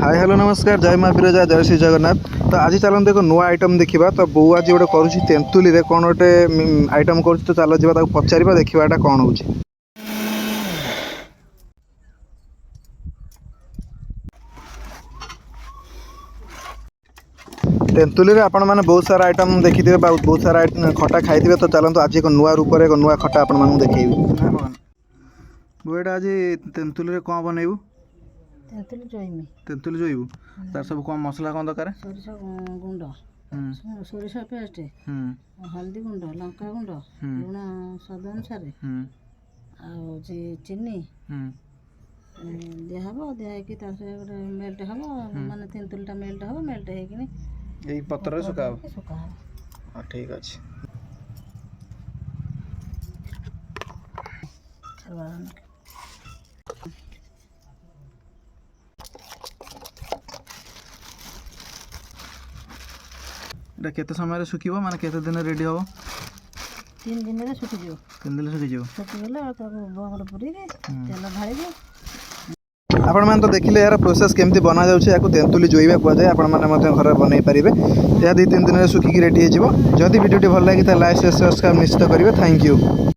Hi hello नमस्कार जय माँ बिरजा जय श्री जगन्नाथ। तो आज चलते एक नुआ आइटम देखा। तो बो आज गोटे करुँच तेंतुली कौन गोटे आइटम कर। तो चलो जा पचार देखा कौन हो। तेंतुली आपण मैंने बहुत सारा आइटम देखिथे बहुत सारा खटा खाई। तो चलते आज एक नुआ रूप एक नुआ खटा आपण देखी। बुएटा आज तेंतुली कौन बनइबू? तेंतुली जोइबू तार सब कौन मसला कौन दरकार? सोरिष गुंड सोरिष पेस्ट हल्दी गुंड लंका गुंड लुण स्वाद अनुसार चीनी दिहब दिहकी गोटे मेल्ट हम माने तेंतुलीटा मेल्ट हम मेल्ट होगी पत्र सुखा सुखा हाँ ठीक अच्छे। केते समय सुखिबो माने केते दिन रेडी हो? 3 दिन रे सुखि जियो। 3 दिन सुखि जियो। सुखि गेले ताको बगड़ पुरी के तेल ढाळिबो। आपण मैंने तो देखिले यार प्रोसेस केमती बना जाउछि। याको तेंतुली जोइबा को जाय आपण माने मते घर बनै परिबे। या 2-3 दिन रे सुखि की रेडी हे जिवो। जदि वीडियो टी भल लागि त लाइक शेयर सब्सक्राइब निश्चित करिवे। Thank you.